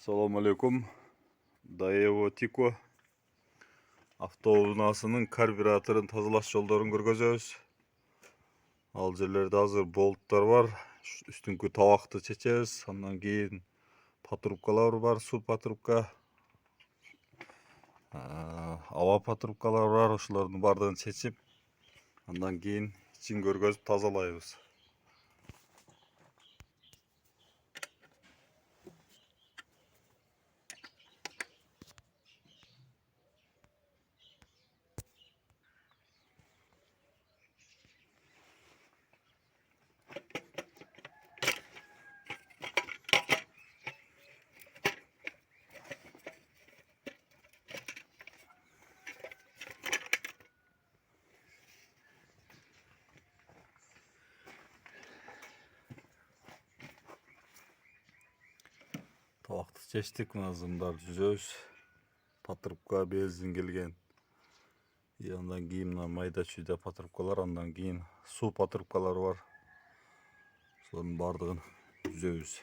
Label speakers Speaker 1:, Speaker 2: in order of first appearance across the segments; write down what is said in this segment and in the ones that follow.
Speaker 1: Assalamu alaikum. Daewoo Tico avtounasının karbüratörün тазалаш жолдорун көргөзөбүз. Ал жерлерде азыр болттар бар. Үстүңкү табакты чечебиз. Андан кийин патрубкалар бар, су патрубка. Аба патрубкалар бар. Ошолордун бардыгын чечип, андан кийин ичин көргөзүп тазалайбыз. Табакты чечтик, мына зымдар жүзөбүз. Патрубка бензин келген. Андан кийин мына майда чүйдө патрубкалар, андан кийин суу патрубкалары бар. Ошолордун бардыгын жүзөбүз.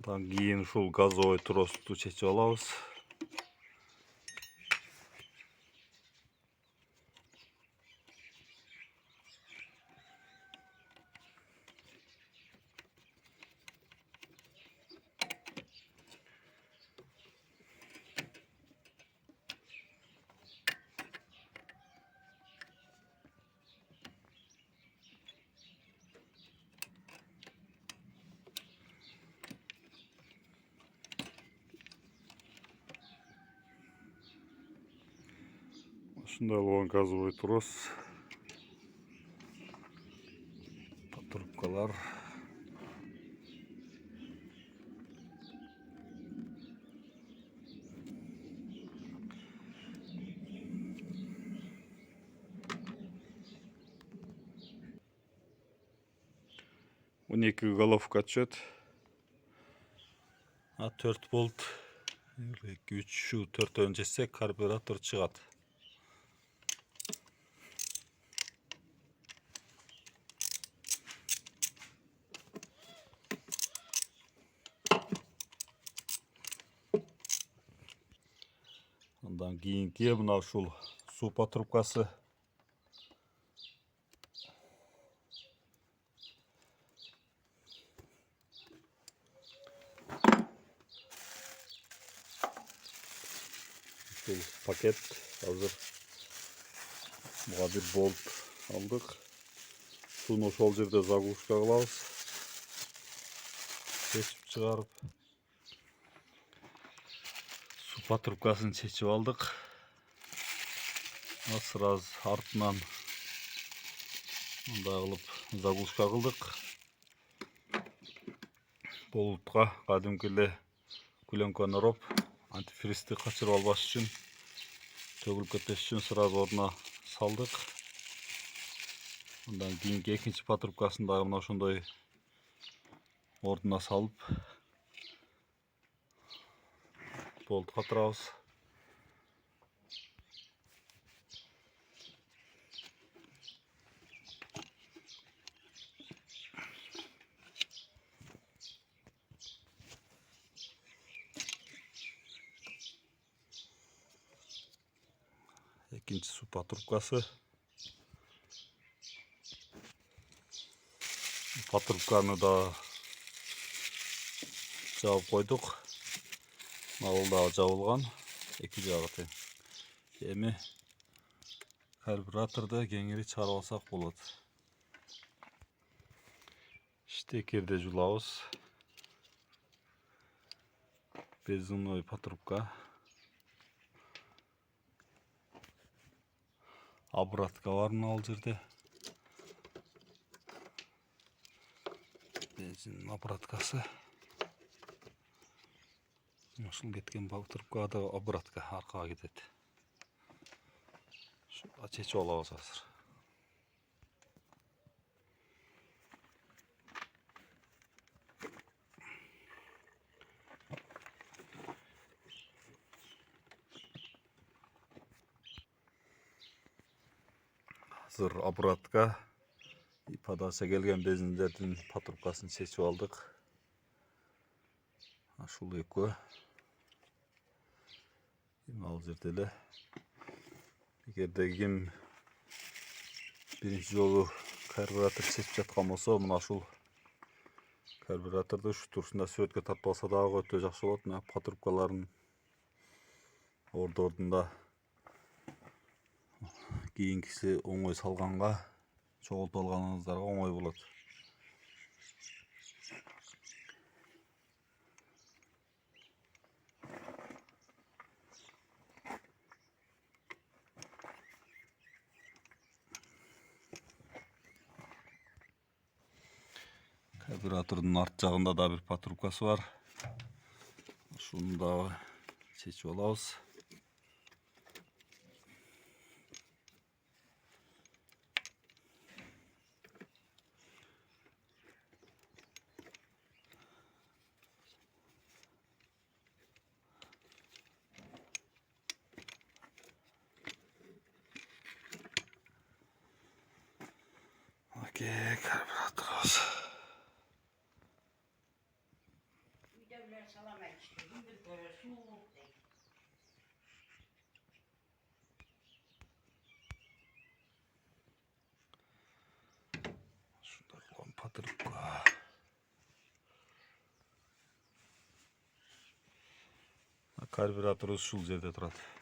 Speaker 1: Андан кийин ушул газовый тросту чечип алабыз. Ушундай болгон газовый трос, патрубкалар. Он 2 головка түшөт. 4 болт. 2, 3, шу 4-өн чечсек карбюратор чыгат. Андан кийинки мына ушул суу патрубкасы. Ушул пакет азыр буга бир болт алдык. Сууну ошол жерде заглушка кылабыз. Чечип чыгарып, суу патрубкасын чечип алдык. Сразу артынан мындай кылып заглушка кылдык. Болтка кадимки эле пленканы ороп, антифристи качырып албаш үчүн, төгүлүп кетпеш үчүн сразу ордуна салдык. Андан кийинки экинчи патрубкасын дагы мына ошондой ордуна салып, болт катырабыз. Экинчи суу патрубкасы. Патрубканы да жабып койдук. Ал дагы жабылган. Эки жагы тең. Эми карбюраторду кеңири чыгарып алсак болот. Штекерди жулабыз. Бензиновый патрубка. Обратка бар ал жерде. Бензин обраткасы. Ушул кеткен патрубкага да обратка аркага кетет. Ушуга чечип алабыз азыр. Hazır aparatka padasa gelgen benzinlerden patrubkasını seçip aldık. Şul ekö. Al жерде эгерде ким биринчи жолу карбюратор чечип жаткан болсо, мына ушул карбюраторду ушу турусунда сүрөткө тартып алса дагы өтө жакшы болот. Мына патрубкаларын ордордунда кийинкиси оңой салганга, чогултуп алганыңыздарга оңой болот. Карбюратордун арт жагында да бир патрубкасы бар. Шуну дагы чечип алабыз. Okey, karбюраторыбыз. Şundan patrubka. Karбюраторыбыз ушул жерде турат.